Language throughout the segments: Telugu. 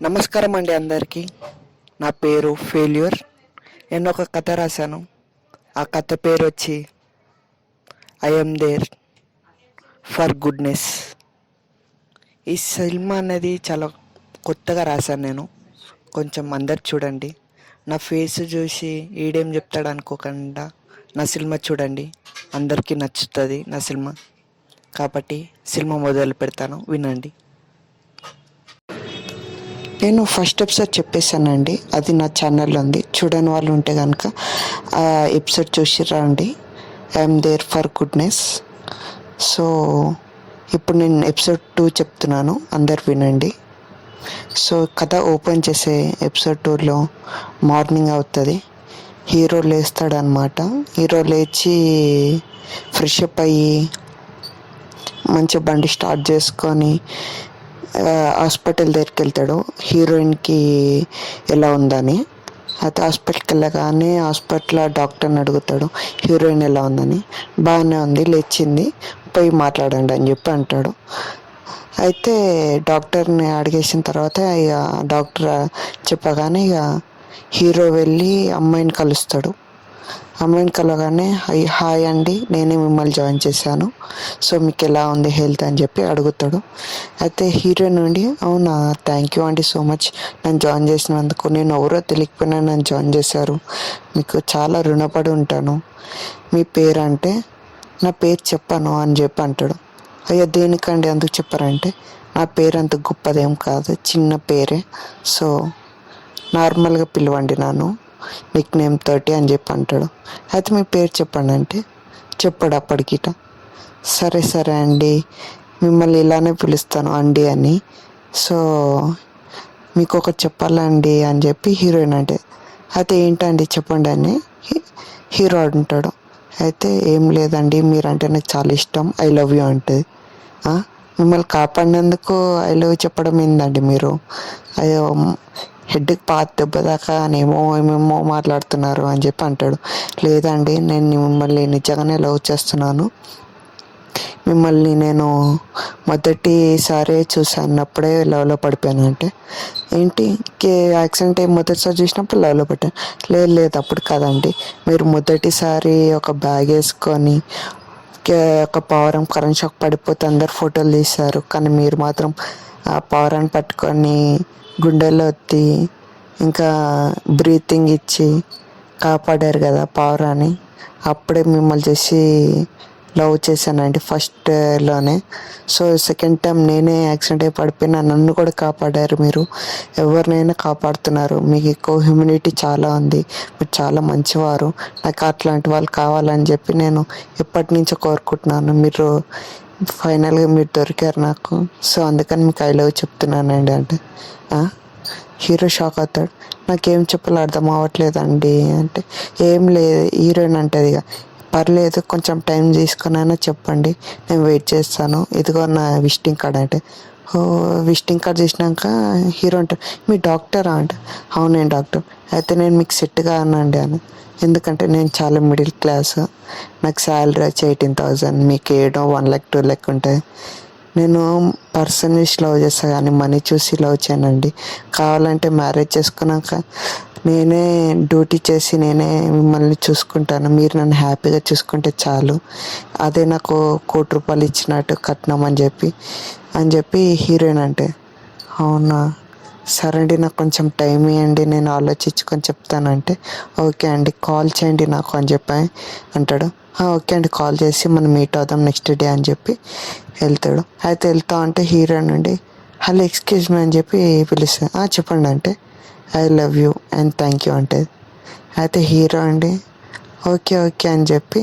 నమస్కారం అండి అందరికీ. నా పేరు ఫెయిల్యూర్. నేను ఒక కథ రాశాను. ఆ కథ పేరు వచ్చి I am there for goodness. ఈ సినిమా అనేది చాలా కొత్తగా రాశాను నేను. కొంచెం అందరు చూడండి. నా ఫేస్ చూసి ఈడేం చెప్తాడు అనుకోకుండా నా సినిమా చూడండి. అందరికీ నచ్చుతుంది నా సినిమా. కాబట్టి సినిమా మొదలు పెడతాను, వినండి. నేను ఫస్ట్ ఎపిసోడ్ చెప్పేశానండి, అది నా ఛానల్లో ఉంది. చూడని వాళ్ళు ఉంటే కనుక ఆ ఎపిసోడ్ చూసిరా అండి. I am there for goodness. So ఇప్పుడు నేను ఎపిసోడ్ 2 చెప్తున్నాను, అందరు వినండి. సో కథ ఓపెన్ చేసే ఎపిసోడ్ 2లో మార్నింగ్ అవుతుంది. హీరో లేస్తాడనమాట. హీరో లేచి ఫ్రెష్ అప్ అయ్యి మంచి బండి స్టార్ట్ చేసుకొని హాస్పిటల్ దగ్గరికి వెళ్తాడు, హీరోయిన్కి ఎలా ఉందని. అయితే హాస్పిటల్కి వెళ్ళగానే హాస్పిటల్ డాక్టర్ని అడుగుతాడు హీరోయిన్ ఎలా ఉందని. బాగానే ఉంది, లేచింది, పోయి మాట్లాడండి అని చెప్పి అంటాడు. అయితే డాక్టర్ని అడిగేసిన తర్వాత ఇక డాక్టర్ చెప్పగానే ఇక హీరో వెళ్ళి అమ్మాయిని కలుస్తాడు. అమ్మాయిని కలగానే హాయ్ అండి, నేనే మిమ్మల్ని జాయిన్ చేశాను, సో మీకు ఎలా ఉంది హెల్త్ అని చెప్పి అడుగుతాడు. అయితే హీరోయిన్ నుండి అవునా, థ్యాంక్ యూ అండి సో మచ్ నన్ను జాయిన్ చేసినందుకు. నేను ఎవరో తెలియకపోయినా నన్ను జాయిన్ చేశారు, మీకు చాలా రుణపడి ఉంటాను. మీ పేరు అంటే నా పేరు చెప్పాను అని చెప్పి అంటాడు. అయ్యో దేనికండి అందుకు చెప్పారంటే నా పేరు అంత గొప్పదేం కాదు, చిన్న పేరే, సో నార్మల్గా పిలవండి నన్ను, నిక్ నేమ్ 30 అని చెప్పి అంటాడు. అయితే మీ పేరు చెప్పండి అంటే చెప్పాడు అప్పటికిట. సరే సరే అండి, మిమ్మల్ని ఇలానే పిలుస్తాను అండి అని. సో మీకు ఒకటి చెప్పాలండి అని చెప్పి హీరోయిన్ అంటే, అయితే ఏంటండి చెప్పండి అని హీరో అంటాడు. అయితే ఏం లేదండి, మీరంటే నాకు చాలా ఇష్టం, ఐ లవ్ యూ అంటే. మిమ్మల్ని కాపాడినందుకు ఐ లవ్ చెప్పడం ఏందండి మీరు? అయ్యో హెడ్కి పాత దెబ్బ దాకా ఏమేమో మాట్లాడుతున్నారు అని చెప్పి అంటాడు. లేదండి, నేను మిమ్మల్ని నిజంగానే లవ్ చేస్తున్నాను. మిమ్మల్ని నేను మొదటిసారి చూసానప్పుడే లవ్లో పడిపోయాను అంటే, ఏంటి యాక్సిడెంట్ అయ్యి మొదటిసారి చూసినప్పుడు లవ్లో పడ్డాను? లేదు అప్పుడు కాదండి, మీరు మొదటిసారి ఒక బ్యాగ్ వేసుకొని ఒక పావురం కరెంట్ షాక్ పడిపోతే అందరు ఫోటోలు తీశారు, కానీ మీరు మాత్రం ఆ పావురాన్ని పట్టుకొని గుండెల్లో ఎత్తి ఇంకా బ్రీతింగ్ ఇచ్చి కాపాడారు కదా పావురాన్ని. అప్పుడే మిమ్మల్ని చేసి లవ్ చేశానండి ఫస్ట్లోనే. సో సెకండ్ టైం నేనే యాక్సిడెంట్ అయి పడిపోయినా, నన్ను కూడా కాపాడారు మీరు. ఎవరినైనా కాపాడుతున్నారు, మీకు ఎక్కువ హ్యూమినిటీ చాలా ఉంది, మీరు చాలా మంచివారు. నాకు అట్లాంటి వాళ్ళు కావాలని చెప్పి నేను ఎప్పటి నుంచో కోరుకుంటున్నాను. మీరు ఫైనల్గా మీరు దొరికారు నాకు, సో అందుకని మీకు ఐ లవ్ చెప్తున్నానండి అంటే హీరో షాక్ అవుతాడు. నాకేం చెప్పాలో అర్థం అవ్వట్లేదండి అంటే, ఏం లేదు హీరోయిన్ అంటది, ఇక పర్లేదు కొంచెం టైం తీసుకునైనా చెప్పండి, నేను వెయిట్ చేస్తాను, ఇదిగో నా విజిటింగ్ కార్డ్ అంటే. విజిటింగ్ కార్డ్ చేసినాక హీరో అంటాడు, మీ డాక్టరా అంటే. అవును డాక్టర్. అయితే నేను మీకు సెట్ కానండి అని. ఎందుకంటే నేను చాలా మిడిల్ క్లాస్, నాకు శాలరీ వచ్చి 18,000, మీకు ఏడో 1 lakh 2 lakh ఉంటుంది. నేను పర్సన్ చూసి లవ్ చేస్తాను కానీ మనీ చూసి లవ్ చేయనండి. కావాలంటే మ్యారేజ్ చేసుకున్నాక నేనే డ్యూటీ చేసి నేనే మిమ్మల్ని చూసుకుంటాను, మీరు నన్ను హ్యాపీగా చూసుకుంటే చాలు, అదే నాకు 1,00,00,000 రూపాయలు ఇచ్చినట్టు కట్నం అని చెప్పి హీరోయిన్ అంటే, అవునా సరే అండి, నాకు కొంచెం టైం ఇవ్వండి, నేను ఆలోచించుకొని చెప్తానంటే, ఓకే అండి కాల్ చేయండి నాకు అని చెప్పి అంటాడు. ఓకే అండి కాల్ చేసి మనం మీట్ అవుదాం నెక్స్ట్ డే అని చెప్పి వెళ్తాడు. అయితే వెళ్తా అంటే హీరోయిన్ నుండి హలో ఎక్స్క్యూజ్ మీ అని చెప్పి పిలుస్తాను. చెప్పండి అంటే I love you and thank you అంటే. అయితే హీరో అండి ఓకే ఓకే అని చెప్పి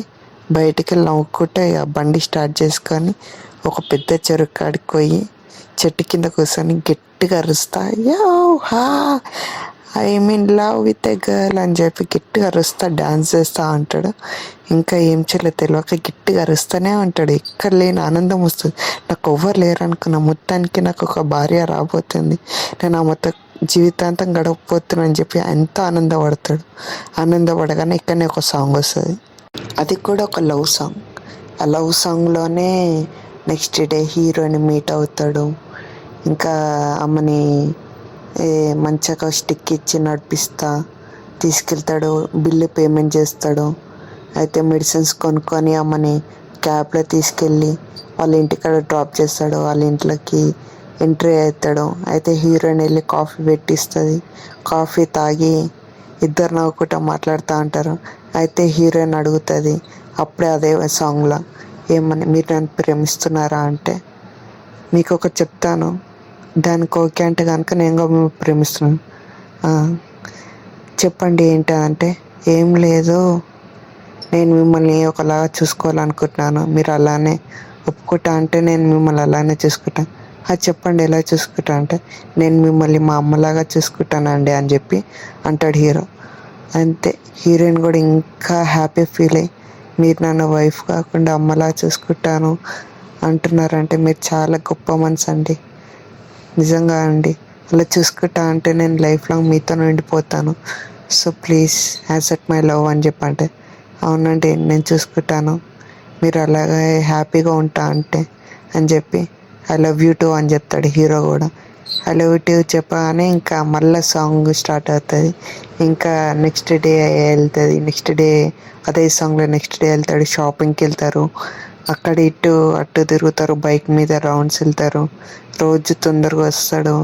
బయటికి వెళ్ళి నవ్వుకుంటే బండి స్టార్ట్ చేసుకొని ఒక పెద్ద చెరుకు కాడికి పోయి చెట్టు కింద కూర్చొని గట్టిగా అరుస్తా, యో హా I mean love with a girl అని చెప్పి గట్టిగా అరుస్తా డ్యాన్స్ చేస్తూ ఉంటాడు. ఇంకా ఏం చేయలేదు తెలియక గట్టిగా అరుస్తూనే ఉంటాడు. ఎక్కడ లేని ఆనందం వస్తుంది. నాకు ఎవ్వరు లేరు అనుకున్న, మొత్తానికి నాకు ఒక భార్య రాబోతుంది, నేను ఆ మొత్తం జీవితాంతం గడపపోతున్నాను అని చెప్పి ఎంతో ఆనందపడతాడు. ఆనందపడగానే ఇక్కడనే ఒక సాంగ్ వస్తుంది, అది కూడా ఒక లవ్ సాంగ్. ఆ లవ్ సాంగ్లోనే నెక్స్ట్ డే హీరోని మీట్ అవుతాడు. ఇంకా ఆమెని మంచిగా స్టిక్ ఇచ్చి నడిపిస్తా తీసుకెళ్తాడు, బిల్లు పేమెంట్ చేస్తాడు. అయితే మెడిసిన్స్ కొనుక్కొని అమ్మని క్యాబ్లో తీసుకెళ్ళి వాళ్ళ ఇంటికాడ డ్రాప్ చేస్తాడు. వాళ్ళ ఇంట్లోకి ఎంట్రీ అవుతాడు. అయితే హీరోయిన్ వెళ్ళి కాఫీ పెట్టిస్తుంది. కాఫీ తాగి ఇద్దరు నవ్వుకుంటూ మాట్లాడుతూ ఉంటారు. అయితే హీరోయిన్ అడుగుతుంది అప్పుడే అదే సాంగ్లో, ఏమని మీరు నన్ను ప్రేమిస్తున్నారా అంటే, మీకు ఒకటి చెప్తాను, దానికి ఓకే అంటే కనుక నేను కూడా మిమ్మల్ని ప్రేమిస్తున్నాను. "ఆ, చెప్పండి ఏంటంటే, ఏం లేదు, నేను మిమ్మల్ని ఒకలాగా చూసుకోవాలనుకుంటున్నాను, మీరు అలానే ఒప్పుకుంటా అంటే నేను మిమ్మల్ని అలానే చూసుకుంటాను. అది చెప్పండి ఎలా చూసుకుంటా అంటే, నేను మిమ్మల్ని మా అమ్మలాగా చూసుకుంటానండి అని చెప్పి అంటాడు హీరో. అంతే, హీరోయిన్ కూడా ఇంకా హ్యాపీ ఫీల్ అయ్యి, మీరు నన్ను వైఫ్ కాకుండా అమ్మలా చూసుకుంటాను అంటున్నారంటే మీరు చాలా గొప్ప మనసు అండి, నిజంగా అండి, అలా చూసుకుంటా అంటే నేను లైఫ్ లాంగ్ మీతో ఉండిపోతాను, so please accept my love అని చెప్పంటే, అవునండి నేను చూసుకుంటాను, మీరు అలాగే హ్యాపీగా ఉంటా అంటే అని చెప్పి, ఐ లవ్ యూ టూ అని చెప్తాడు హీరో కూడా. ఐ లవ్ యూ టూ చెప్పగానే ఇంకా మళ్ళీ సాంగ్ స్టార్ట్ అవుతుంది. ఇంకా నెక్స్ట్ డే వెళ్తుంది. నెక్స్ట్ డే అదే సాంగ్లో నెక్స్ట్ డే వెళ్తాడు, షాపింగ్కి వెళ్తారు, అక్కడ ఇటు అటు తిరుగుతారు, బైక్ మీద రౌండ్స్ వెళ్తారు, రోజు తొందరగా వస్తాడు,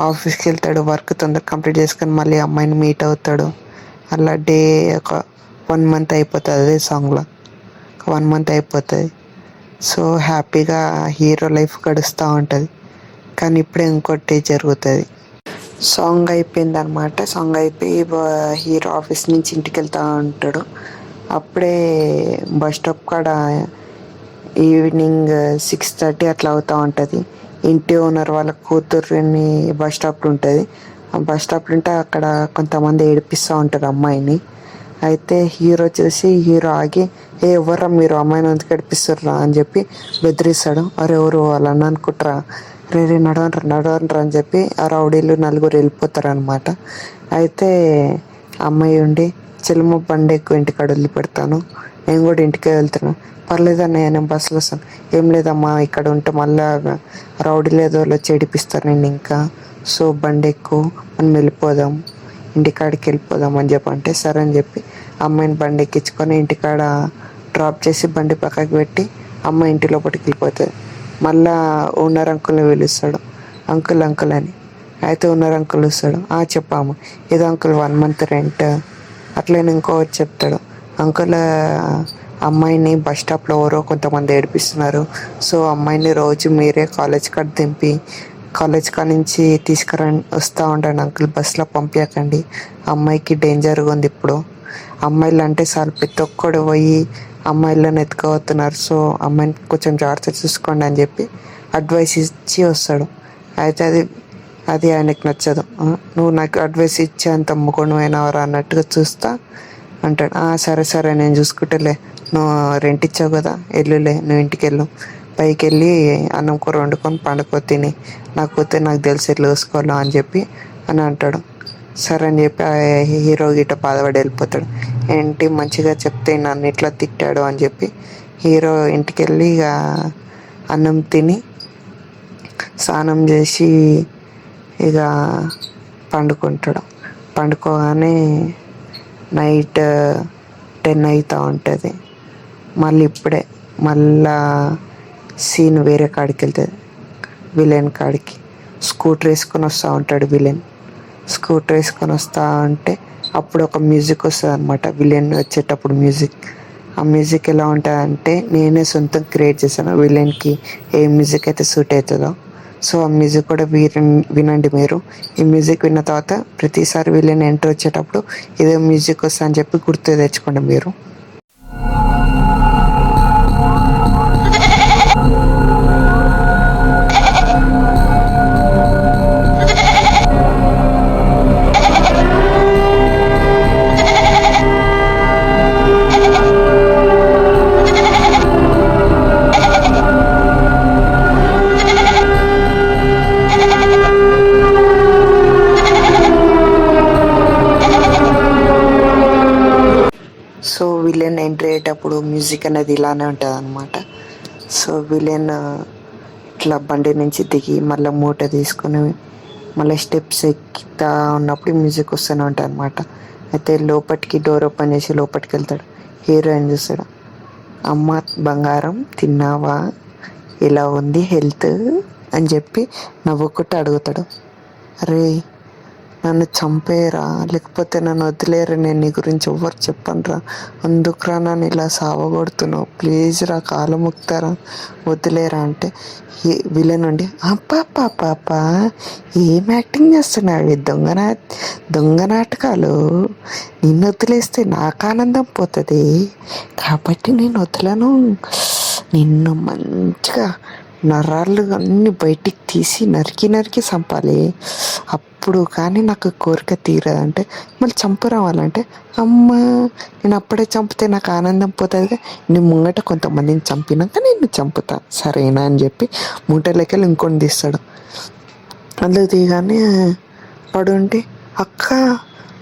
ఆఫీస్కి వెళ్తాడు, వర్క్ తొందరగా కంప్లీట్ చేసుకొని మళ్ళీ అమ్మాయిని మీట్ అవుతాడు. అలా డే ఒక 1 మంత్ అయిపోతుంది అదే సాంగ్లో, 1 మంత్ అయిపోతుంది. సో హ్యాపీగా హీరో లైఫ్ గడుస్తూ ఉంటుంది. కానీ ఇప్పుడే ఇంకోటి జరుగుతుంది. సాంగ్ అయిపోయింది అనమాట. సాంగ్ అయిపోయి హీరో ఆఫీస్ నుంచి ఇంటికి వెళ్తూ ఉంటాడు. అప్పుడే బస్ స్టాప్ కాడ ఈవినింగ్ 6:30 అట్లా అవుతూ ఉంటుంది. ఇంటి ఓనర్ వాళ్ళ కూతుర్ని బస్ స్టాప్లో ఉంటుంది. ఆ బస్ స్టాప్లో ఉంటే అక్కడ కొంతమంది ఏడిపిస్తూ ఉంటారు అమ్మాయిని. అయితే హీరో ఆగి, ఎవర్రా మీరు అమ్మాయిని ఎందుకు ఏడిపిస్తుర్రా అని చెప్పి బెదిరిస్తాడు. అరే ఎవరు వాళ్ళు అన్న అనుకుంటారా, రే నడవండ్రా అని చెప్పి ఆ రౌడీలు నలుగురు వెళ్ళిపోతారు అనమాట. అయితే అమ్మాయి ఉండి, చెల్లెమ్మ బండి ఎక్కువ ఇంటికాడ వదిలిపెడతాను, నేను కూడా ఇంటికే వెళ్తున్నాను. పర్లేదన్నయ్య నేను బస్సులో వస్తాను. ఏం లేదమ్మా ఇక్కడ ఉంటే మళ్ళీ రౌడీలు ఏదో చెడిపిస్తారు నేను ఇంకా, సో బండి ఎక్కువ మనం వెళ్ళిపోదాం, ఇంటికాడికి వెళ్ళిపోదాం అని చెప్పి అంటే, సరే అని చెప్పి అమ్మాయిని బండి ఎక్కించుకొని ఇంటికాడ డ్రాప్ చేసి బండి పక్కకి పెట్టి అమ్మాయి ఇంటి లోపలికి వెళ్ళిపోతుంది. మళ్ళా ఓనర్ అంకుల్ని పిలుస్తాడు, అంకుల్ అంకుల్ అని. అయితే ఓనర్ అంకుల్ వస్తాడు, చెప్పాము, ఏదో అంకుల్ 1 మంత్ రెంట్ అట్లనే ఇంకోటి చెప్తాడు, అంకుల్ అమ్మాయిని బస్ స్టాప్లో ఎవరో కొంతమంది ఏడిపిస్తున్నారు, సో అమ్మాయిని రోజు మీరే కాలేజ్ కాడ దింపి కాలేజ్ కాడ నుంచి వస్తూ ఉండండి అంకుల్, బస్సులో పంపించకండి, అమ్మాయికి డేంజర్గా ఉంది ఇప్పుడు, అమ్మాయిలు అంటే సార్ ప్రతి ఒక్కడు పోయి అమ్మాయిలను ఎత్తుకుపోతున్నారు, సో అమ్మాయిని కొంచెం జాగ్రత్త చూసుకోండి అని చెప్పి అడ్వైస్ ఇచ్చి వస్తాడు. అయితే అది ఆయనకు నచ్చదు. నువ్వు నాకు అడ్వైస్ ఇచ్చే అంత ముఖండమైనవరా అన్నట్టుగా చూస్తా అంటాడు. సరే నేను చూసుకుంటేలే, నువ్వు రెంట్ ఇచ్చావు కదా, వెళ్ళు, నువ్వు ఇంటికి వెళ్ళు, పైకి వెళ్ళి అన్నం కూర వండుకొని పండుకో తిని, నాకు తెలిసి ఎట్లా చూసుకోవాలో అని చెప్పి అని అంటాడు. సరే అని చెప్పి ఆ హీరో గిట్ట బాధపడి వెళ్ళిపోతాడు. ఏంటి మంచిగా చెప్తే నన్ను ఇట్లా తిట్టాడు అని చెప్పి హీరో ఇంటికి వెళ్ళి ఇక అన్నం తిని స్నానం చేసి ఇక పండుకుంటాడు. పండుకోగానే నైట్ 10 అవుతూ ఉంటుంది. మళ్ళా సీన్ వేరే కాడికి వెళ్తుంది, విలన్ కాడికి. స్కూటర్ వేసుకొని వస్తూ ఉంటాడు విలన్. స్కూటర్ వేసుకొని వస్తూ ఉంటే అప్పుడు ఒక మ్యూజిక్ వస్తుంది అనమాట, విలన్ వచ్చేటప్పుడు మ్యూజిక్. ఆ మ్యూజిక్ ఎలా ఉంటుందంటే నేనే సొంతం క్రియేట్ చేశాను, విలన్కి ఏ మ్యూజిక్ అయితే సూట్ అవుతుందో. సో ఆ మ్యూజిక్ కూడా వినండి మీరు. ఈ మ్యూజిక్ విన్న తర్వాత ప్రతిసారి విలన్ ఎంటర్ వచ్చేటప్పుడు ఇదే మ్యూజిక్ వస్తా అని చెప్పి గుర్తు తెచ్చుకోండి మీరు. సో విలన్ ఎంట్రీ అయ్యేటప్పుడు మ్యూజిక్ అనేది ఇలానే ఉంటుంది అనమాట. సో విలన్ ఇట్లా బండి నుంచి దిగి మళ్ళీ మూట తీసుకొని మళ్ళీ స్టెప్స్ ఎక్కుతా ఉన్నప్పుడు మ్యూజిక్ వస్తూనే ఉంటుంది అనమాట. అయితే లోపలికి డోర్ ఓపెన్ చేసి లోపలికి వెళ్తాడు. హీరోయిన్ చూస్తాడు. అమ్మ బంగారం తిన్నావా, ఇలా ఉంది హెల్త్ అని చెప్పి నవ్వుకుంటూ అడుగుతాడు. అరే నన్ను చంపేయరా, లేకపోతే నన్ను వదిలేరా, నేను నీ గురించి ఎవ్వరు చెప్పనురా, అందుకురా నన్ను ఇలా సావగొడుతున్నావు, ప్లీజ్ రా కాలు ముక్తారా, వదిలేరా అంటే విలన్ ఉండి పాప ఏం యాక్టింగ్ చేస్తున్నావు, దొంగ నాటకాలు, నిన్ను వదిలేస్తే నాకు ఆనందం పోతుంది కాబట్టి నేను వదలను, నిన్ను మంచిగా నరాలు అన్నీ బయటికి తీసి నరికి చంపాలి, అప్పుడు కానీ నాకు కోరిక తీరదంటే మళ్ళీ చంపు రావాలంటే అమ్మ నేను అప్పుడే చంపితే నాకు ఆనందం పోతుంది, నీ ముంగట కొంతమందిని చంపినాక నేను చంపుతా సరేనా అని చెప్పి మూటలకి ఇంకొని తీస్తాడు. అందులో తీయగానే పడుంటే అక్క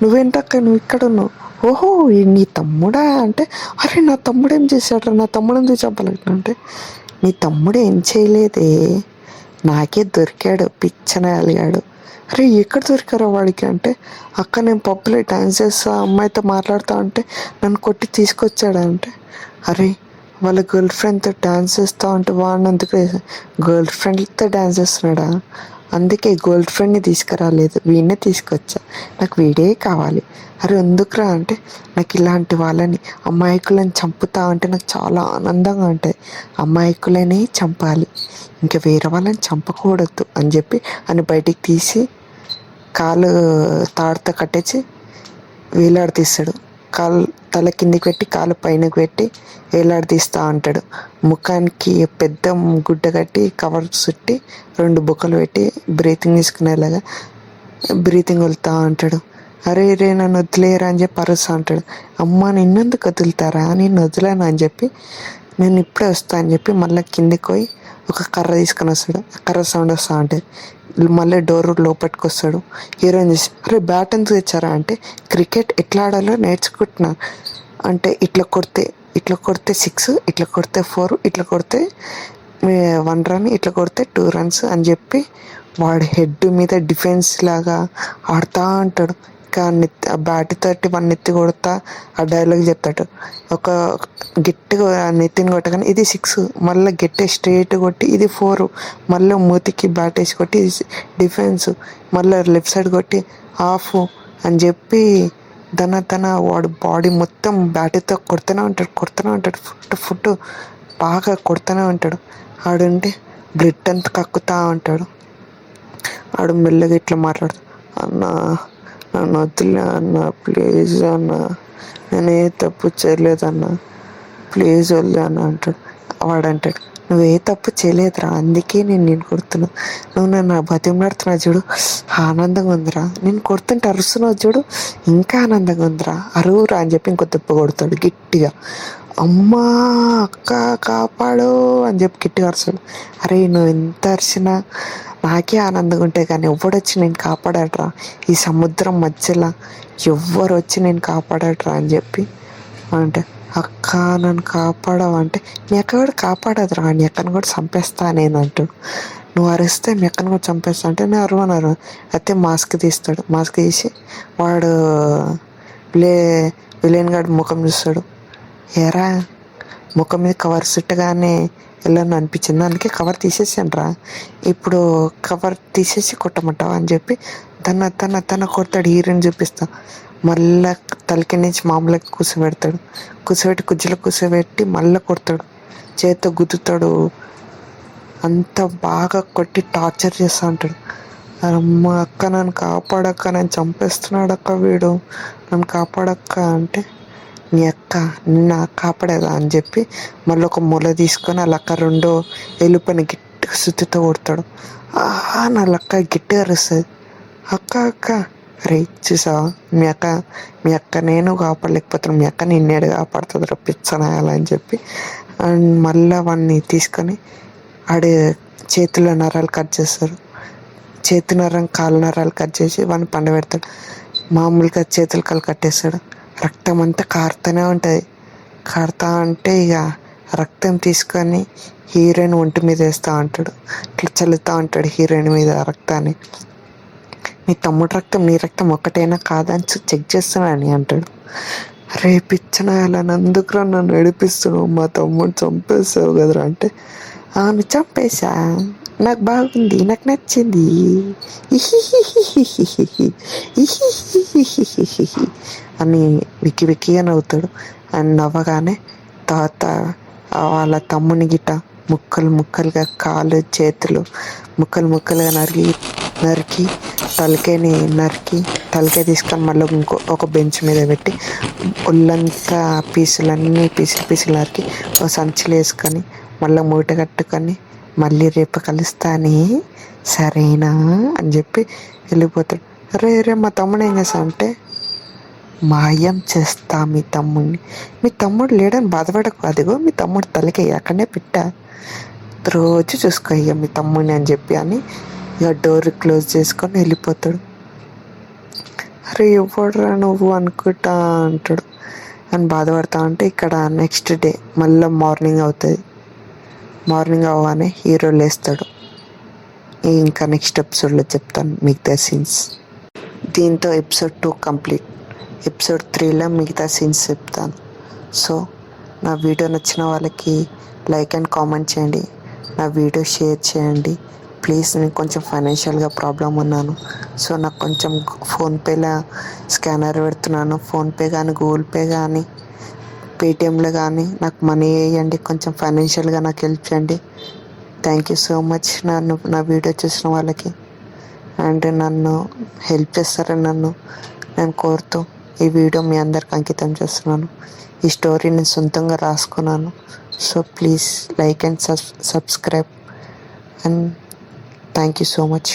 నువ్వేంటక్క నువ్వు ఇక్కడ ఉన్నావు, ఓహో నీ తమ్ముడా అంటే అరే నా తమ్ముడు ఏం చేశాడు, నా తమ్ముడు చంపాలంటే అంటే నీ తమ్ముడు ఏం చేయలేదే, నాకే దొరికాడు పిచ్చన అలిగాడు. అరే ఎక్కడ దొరికారో వాడికి అంటే అక్క నేను పప్పులో డాన్స్ చేస్తా అమ్మాయితో మాట్లాడుతా అంటే నన్ను కొట్టి తీసుకొచ్చాడంటే అరే వాళ్ళ గర్ల్ ఫ్రెండ్తో డాన్స్ చేస్తా ఉంటే వాడిని అందుకే గర్ల్ ఫ్రెండ్తో డాన్స్ చేస్తున్నాడా, అందుకే గర్ల్ ఫ్రెండ్ని తీసుకురాలేదు వీడినే తీసుకొచ్చా, నాకు వీడే కావాలి. అరే ఎందుకురా అంటే నాకు ఇలాంటి వాళ్ళని అమాయకులను చంపుతా అంటే నాకు చాలా ఆనందంగా ఉంటుంది, అమాయకులనే చంపాలి ఇంకా వేరే వాళ్ళని చంపకూడదు అని చెప్పి అని బయటికి తీసి కాలు తాడుతో కట్టేసి వేలాడదీస్తాడు. కాలు తల కిందికి పెట్టి కాలు పైనకి పెట్టి వేలాడదీస్తూ ఉంటాడు. ముఖానికి పెద్ద గుడ్డ కట్టి కవర్ చుట్టి 2 బొక్కలు పెట్టి బ్రీతింగ్ తీసుకునేలాగా బ్రీతింగ్ వదులుతూ ఉంటాడు. అరే రే నన్ను వదిలేరా అని చెప్పి అరుస్తూ ఉంటాడు. అమ్మ నిన్నెందుకు వదులుతారా, నేను వదిలేను అని చెప్పి నేను ఇప్పుడే వస్తా అని చెప్పి మళ్ళీ కిందికి పోయి ఒక కర్ర తీసుకొని వస్తాడు. కర్ర సౌండ్ వస్తూ ఉంటుంది. మళ్ళీ డోర్ లోపలికి వస్తాడు. హీరోయిన్ చేసి అరే బ్యాట్ ఎందుకు తెచ్చారా అంటే క్రికెట్ ఎట్లా ఆడాలో నేర్చుకుంటున్నా అంటే ఇట్లా కొడితే 6, ఇట్లా కొడితే 4, ఇట్లా కొడితే 1 రన్, ఇట్లా కొడితే 2 రన్స్ అని చెప్పి వాడు హెడ్ మీద డిఫెన్స్ లాగా ఆడుతూ ఉంటాడు. ఆ బ్యాట్ తోటి వాడిని నెత్తి కొడతా ఆ డైలాగ్ చెప్తాడు. ఒక గట్టిగా నెత్తిని కొట్టగానే ఇది 6, మళ్ళీ గట్టి స్ట్రేట్ కొట్టి ఇది 4, మళ్ళీ మూతికి బ్యాట్ వేసి కొట్టి ఇది డిఫెన్స్, మళ్ళీ లెఫ్ట్ సైడ్ కొట్టి ఆఫ్ అని చెప్పి తన వాడు బాడీ మొత్తం బ్యాట్తో కొడుతూనే ఉంటాడు ఫుట్ బాగా కొడుతూనే ఉంటాడు. ఆడుంటే బ్లడ్ అంతా కక్కుతూ ఉంటాడు. ఆడు మెల్లగా ఇట్లా మాట్లాడు, అన్న నన్ను వదిలే అన్న, ప్లీజ్ అన్న, నేనే తప్పు చేయలేదన్న, ప్లీజ్ వదిలే అన్న అంటాడు. వాడు అంటాడు నువ్వే తప్పు చేయలేదురా, అందుకే నేను కొడుతున్నా, నువ్వు నన్ను బతిమలాడుతున్నావు చూడు ఆనందంగా ఉందిరా, నేను కొడుతుంటే అరుస్తున్నావు చూడు ఇంకా ఆనందంగా ఉందిరా, అరువురా అని చెప్పి ఇంకో దెబ్బ కొడతాడు గట్టిగా. అమ్మా అక్క కాపాడు అని చెప్పి గట్టిగా అరుస్తాడు. అరే నువ్వు ఎంత అరిచినా నాకే ఆనందంగా ఉంటాయి కానీ ఎవడొచ్చి నేను కాపాడట్రా, ఈ సముద్రం మధ్యలో ఎవ్వరు వచ్చి నేను కాపాడట్రా అని చెప్పి అంటే అక్క నన్ను కాపాడవంటే మీ అక్క కూడా కాపాడదురా, నీ అక్కను కూడా చంపేస్తా నేను అంటాడు. నువ్వు అరిస్తే మీ అక్కను కూడా చంపేస్తా అంటే నేను అరవను. అయితే మాస్క్ తీస్తాడు. మాస్క్ తీసి వాడు విలన్ గాడు ముఖం చూస్తాడు. ఏరా ముఖం మీద కవర్ చుట్టగానే వెళ్ళను అనిపించింది, అందుకే కవర్ తీసేసాను రా, ఇప్పుడు కవర్ తీసేసి కొట్టమంటావా అని చెప్పి తన కొడతాడు. హీరోయిన్ చూపిస్తా మళ్ళీ తలకి నుంచి మామూలుగా కూర్చోబెట్టి కుజ్జలో కూర్చోబెట్టి మళ్ళీ కొడతాడు, చేతితో గుద్దుతాడు, అంత బాగా కొట్టి టార్చర్ చేస్తూ ఉంటాడు. అమ్మ అక్క నన్ను కాపాడక్క, నేను చంపేస్తున్నాడు అక్క వీడు, నన్ను కాపాడక్క అంటే నీ అక్క నిన్న కాపాడేదా అని చెప్పి మళ్ళీ ఒక మూల తీసుకొని వాళ్ళ అక్క 2 ఎలుపని గట్టిగా సుత్తితో కొడతాడు. నా లక్క గట్టిగా అరుస్తుంది. అక్క రే చూసావా మీ అక్క నేను కాపాడలేకపోతున్నాను, మీ అక్క నిన్నేడు కాపాడుతుంది రప్పించనాయాలని అని చెప్పి అండ్ మళ్ళీ వాడిని తీసుకొని ఆడే చేతుల నరాలు కట్ చేస్తారు. చేతి నరం కాళ్ళ నరాలు కట్ చేసి వాడిని పండబెడతాడు. మామూలుగా చేతులు కాళ్ళు కట్టేస్తాడు. రక్తం అంతా కారుతూనే ఉంటుంది. కారుతా ఉంటే ఇక రక్తం తీసుకొని హీరోయిన్ ఒంటి మీద వేస్తూ ఉంటాడు. ఇట్లా చల్లుతూ ఉంటాడు హీరోయిన్ మీద రక్తాన్ని. మీ తమ్ముడు రక్తం నీ రక్తం ఒక్కటైనా కాదా అని చెక్ చేస్తున్నానని అంటాడు. రేపిచ్చిన అలా నందుకురా నన్ను ఏడిపిస్తున్నావు, మా తమ్ముడు చంపేస్తావు కదరా అంటే, అవును చంపేశా, నాకు బాగుంది, నాకు నచ్చింది, ఇహిహిహిహిహిహిహి, ఇహిహిహిహిహిహి అని విక్కి విక్కిగా నవ్వుతాడు. అండ్ నవ్వగానే తర్వాత వాళ్ళ తమ్ముని గిట్ట ముక్కలు ముక్కలుగా కాళ్ళు చేతులు ముక్కలు ముక్కలుగా నరికి తలకాయ తీసుకొని మళ్ళీ ఒక బెంచ్ మీద పెట్టి ఒళ్ళంతా పీసులు నరికి ఒక సంచిలో వేసుకొని మళ్ళీ మూట కట్టుకొని మళ్ళీ రేపు కలుస్తా అని సరేనా అని చెప్పి వెళ్ళిపోతాడు. రే మా తమ్ముడు ఏం చేస్తా అంటే, మాయం చేస్తా మీ తమ్ముడు లేడని బాధపడకు, అదిగో మీ తమ్ముడు తలకి అక్కడనే పెట్టా, రోజు చూసుకో ఇక మీ తమ్ముడిని అని చెప్పి అని ఇక డోర్ క్లోజ్ చేసుకొని వెళ్ళిపోతాడు. అరే ఇవ్వడరా నువ్వు అనుకుంటా అంటాడు అని బాధపడతా ఉంటే ఇక్కడ నెక్స్ట్ డే మళ్ళీ మార్నింగ్ అవుతుంది. మార్నింగ్ అవ్వగానే హీరో లేస్తాడు. ఇంకా నెక్స్ట్ ఎపిసోడ్లో చెప్తాను మిగతా సీన్స్. దీంతో ఎపిసోడ్ 2 కంప్లీట్. ఎపిసోడ్ 3లో మిగతా సీన్స్ చెప్తాను. సో నా వీడియో నచ్చిన వాళ్ళకి లైక్ అండ్ కామెంట్ చేయండి, నా వీడియో షేర్ చేయండి ప్లీజ్. నేను కొంచెం ఫైనాన్షియల్గా ప్రాబ్లం ఉన్నాను. సో నాకు కొంచెం ఫోన్పేలో స్కానర్ పెడుతున్నాను, ఫోన్పే కానీ గూగుల్ పే కానీ పేటిఎంలో కానీ నాకు మనీ వేయండి, కొంచెం ఫైనాన్షియల్గా నాకు హెల్ప్ చేయండి. థ్యాంక్ యూ సో మచ్ నా వీడియో చూసిన వాళ్ళకి. అండ్ నన్ను హెల్ప్ చేస్తారని నేను కోరుతూ ఈ వీడియో మీ అందరికి అంకితం చేస్తున్నాను. ఈ స్టోరీ నేను సొంతంగా రాసుకున్నాను. So please like and subscribe and thank you so much.